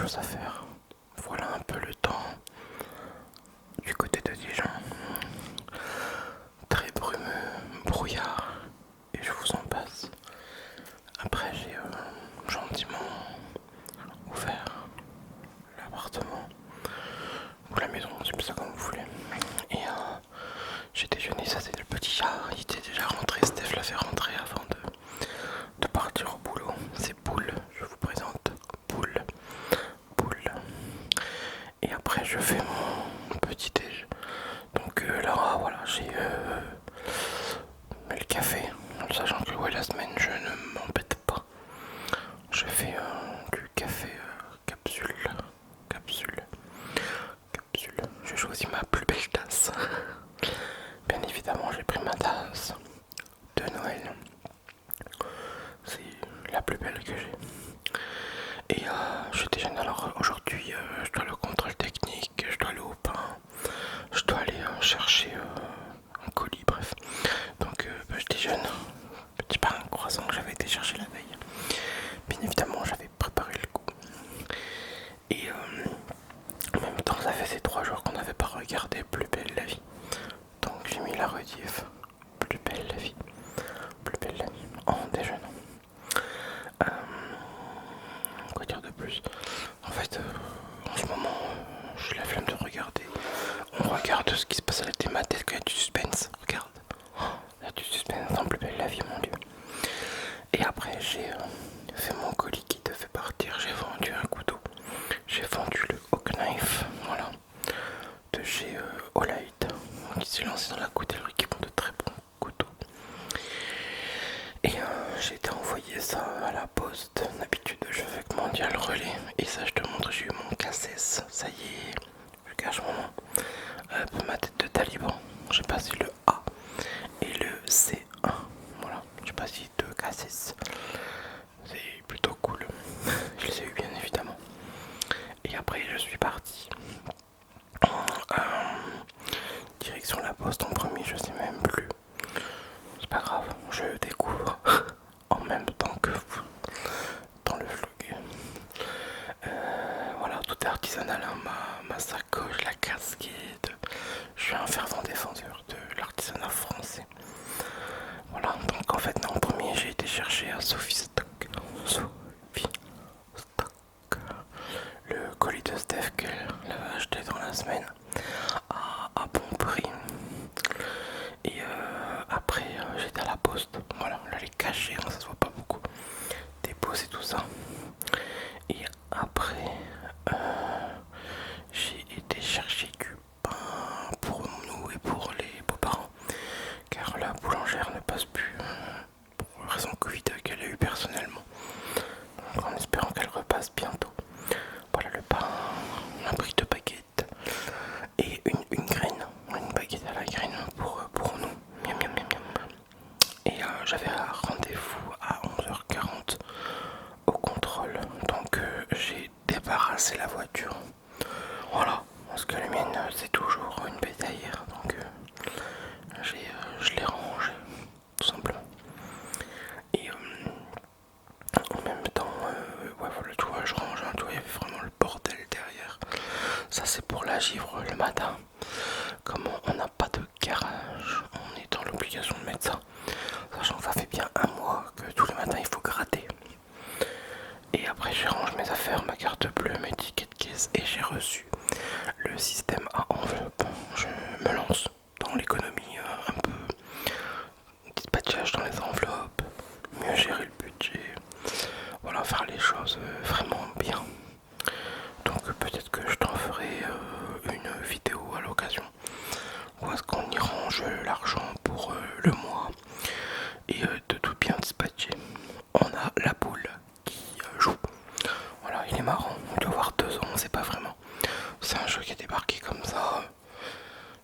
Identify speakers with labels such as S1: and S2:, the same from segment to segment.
S1: choses à faire. Voilà un peu le temps du côté de Dijon. Très brumeux, brouillard, et je vous en passe. Après, j'ai gentiment ouvert l'appartement ou la maison, c'est plus ça comme vous voulez. Et j'ai déjeuné, ça c'est le petit chat, il était déjà rentré, Steph l'a fait rentrer avant de partir au boulot. C'est Poule, je vous présente Poule. Poule. Et après je fais mon petit déj. Donc là voilà, j'ai le café, sachant que ouais, la semaine je ne m'embête pas. Je fais du café capsule, capsule, capsule. J'ai choisi ma plus belle tasse. Bien évidemment, j'ai pris ma tasse de Noël. C'est la plus belle que j'ai. Et je déjeune alors aujourd'hui, je dois aller au contrôle technique, je dois aller au pain, je dois aller chercher un colis, bref. Donc je déjeune, petit pain croissant que j'avais été chercher la veille. Bien évidemment, j'avais préparé le coup. Et en même temps, ça fait ces 3 jours qu'on n'avait pas regardé Plus belle la vie. Donc j'ai mis la rediff Plus belle la vie. Plus belle la vie en déjeunant. Quoi dire de plus? En fait, en ce moment, j'ai la flemme de regarder. On regarde ce qui se passe à la thématique, il y a du suspense. Regarde. Il y a du suspense dans Plus belle la vie, mon dieu. Et après, j'ai fait mon colis qui devait partir. J'ai vendu un couteau. J'ai vendu le Hawk Knife, voilà, de chez Olight, qui s'est lancé dans la coutellerie, qui font de très bons couteaux. Et j'ai été envoyé ça à la poste. D'habitude, je fais avec Mondial Relais. Et ça, je te montre, j'ai eu mon KSS. Ça y est, je cache mon nom. Ma tête de taliban. J'ai passé le A et le C1. Voilà, j'ai passé 2 KSS. C'est plutôt cool. Je les ai eu bien évidemment. Et après, je suis parti. Direction la poste en premier, je sais même plus. C'est pas grave, je découvre en même temps que vous dans le vlog. Voilà, tout est artisanal, hein, ma sacoche, la casquette. Je suis un fervent défenseur de l'artisanat français. Voilà, donc en fait, en premier, j'ai été chercher à Sophie Stock. Sophie Stock. Le colis de Steph qu'elle avait acheté dans la semaine à bon prix. Et après j'étais à la poste, voilà, là elle est cachée, hein, ça se voit pas beaucoup, déposer tout ça. Et après j'ai été chercher du pain pour nous et pour les beaux-parents, car la boulangère ne passe plus pour raison Covid qu'elle a eu personnellement. Donc en espérant qu'elle repasse bientôt. Voilà le pain, un prix de baguette et une graine, une baguette à la graine pour nous. Miam, miam, miam, miam. Et j'avais un rendez-vous à 11h40 au contrôle, donc j'ai débarrassé la voiture. Voilà, parce que la mienne c'est toujours une bétaillère, donc je l'ai rangée tout simplement. Et en même temps, ouais, voilà, tu vois, je range, hein, tu vois, il y avait vraiment le bordel derrière. Ça, c'est pour la givre le matin. Comme on n'a pas de garage, on est dans l'obligation de mettre ça. Sachant que ça fait bien un mois que tous les matins il faut gratter. Et après, je range mes affaires, ma carte bleue, mes tickets de caisse, et j'ai reçu le système à enveloppe. Je me lance dans l'économie un peu, dispatchage dans les enveloppes, mieux gérer le budget, voilà, faire les choses vraiment bien. Donc peut-être que je t'en ferai une vidéo à l'occasion, où est-ce qu'on y range l'argent pour le mois et de tout bien dispatcher. On a la boule qui joue, voilà, il est marrant, on doit avoir 2 ans, c'est pas vraiment. C'est un jeu qui est débarqué comme ça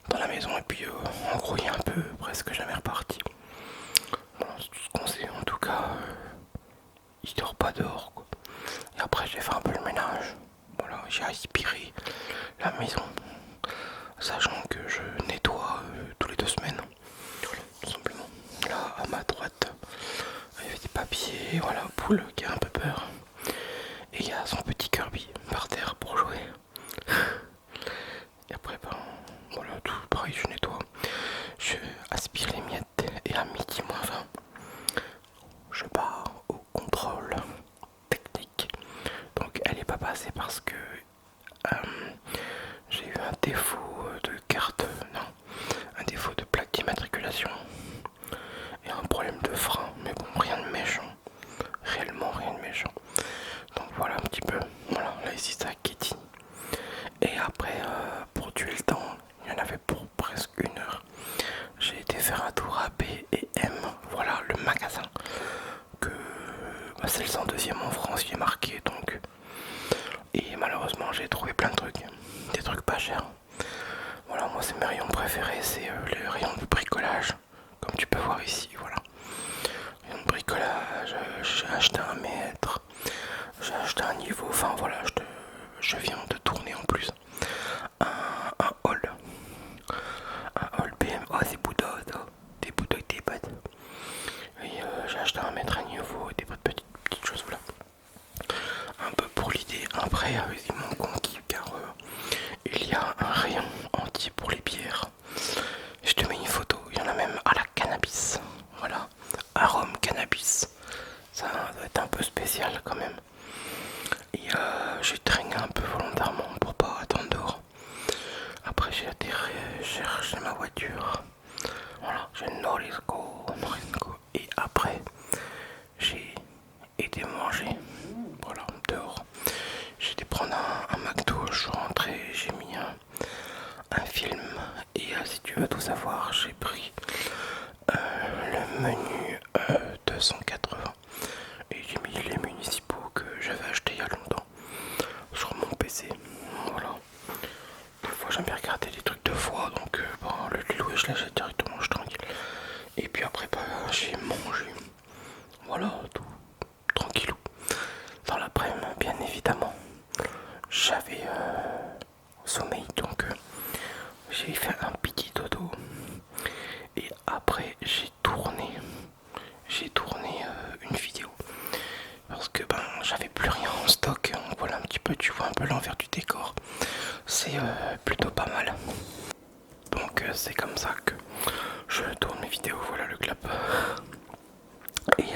S1: dans la maison, et puis en gros il est un peu presque jamais reparti. Voilà, c'est tout ce qu'on sait, en tout cas il dort pas dehors quoi. Et après j'ai fait un peu le ménage, voilà, j'ai aspiré la maison, sachant que je nettoie tous les 2 semaines, tout simplement. Là à ma droite il y avait des papiers, voilà, Poule qui a un peu peur, et il y a son petit Kirby par terre. Voilà, c'est parce que j'ai eu un défaut de carte, non, un défaut de plaque d'immatriculation et un problème de frein, mais bon, rien de méchant, réellement rien de méchant. Donc voilà un petit peu, voilà, là ici c'est à Kitty. Et après, pour tuer le temps, il y en avait pour presque 1 heure. J'ai été faire un tour à B et M, voilà le magasin, que bah, c'est le 102e en France qui est marqué donc. Et malheureusement j'ai trouvé plein de trucs, des trucs pas chers. Voilà, moi c'est mes rayons préférés, c'est les rayons de bricolage, comme tu peux voir ici, voilà. Rayons de bricolage, j'ai acheté un mètre, j'ai acheté un niveau, enfin voilà, je viens de tourner en plus un haul. Un haul BM, oh c'est bouddha, des bouddhas et des pattes. Et j'ai acheté un mètre à niveau, des petites choses, voilà. Un peu pour l'idée, après ils m'ont conquis car il y a un rayon entier pour les bières. Je te mets une photo, il y en a même à la cannabis. Voilà, arôme cannabis. Ça doit être un peu spécial quand même. Et j'ai traîné un peu volontairement pour pas attendre dehors. Après j'ai atterri chercher ma voiture. Voilà, j'ai Norisco. Et après j'ai été manger. Voilà, dehors. J'ai été prendre un McDo, je suis rentré, j'ai mis un film. Et si tu veux tout savoir, j'ai pris le menu 280. Et j'ai mis les municipaux que j'avais acheté il y a longtemps sur mon PC. Voilà. Des fois j'aime bien regarder des trucs de fois, donc bon, le Lilo je l'achète directement, je suis tranquille. Et puis après bah, j'ai mangé. Voilà, tout tranquillou. Dans l'après-midi, bien évidemment, j'avais sommeil, donc j'ai fait un petit dodo. Et après j'ai tourné une vidéo. Parce que ben j'avais plus rien en stock. Voilà un petit peu, tu vois un peu l'envers du décor. C'est plutôt pas mal. Donc c'est comme ça que je tourne mes vidéos. Voilà le clap. Et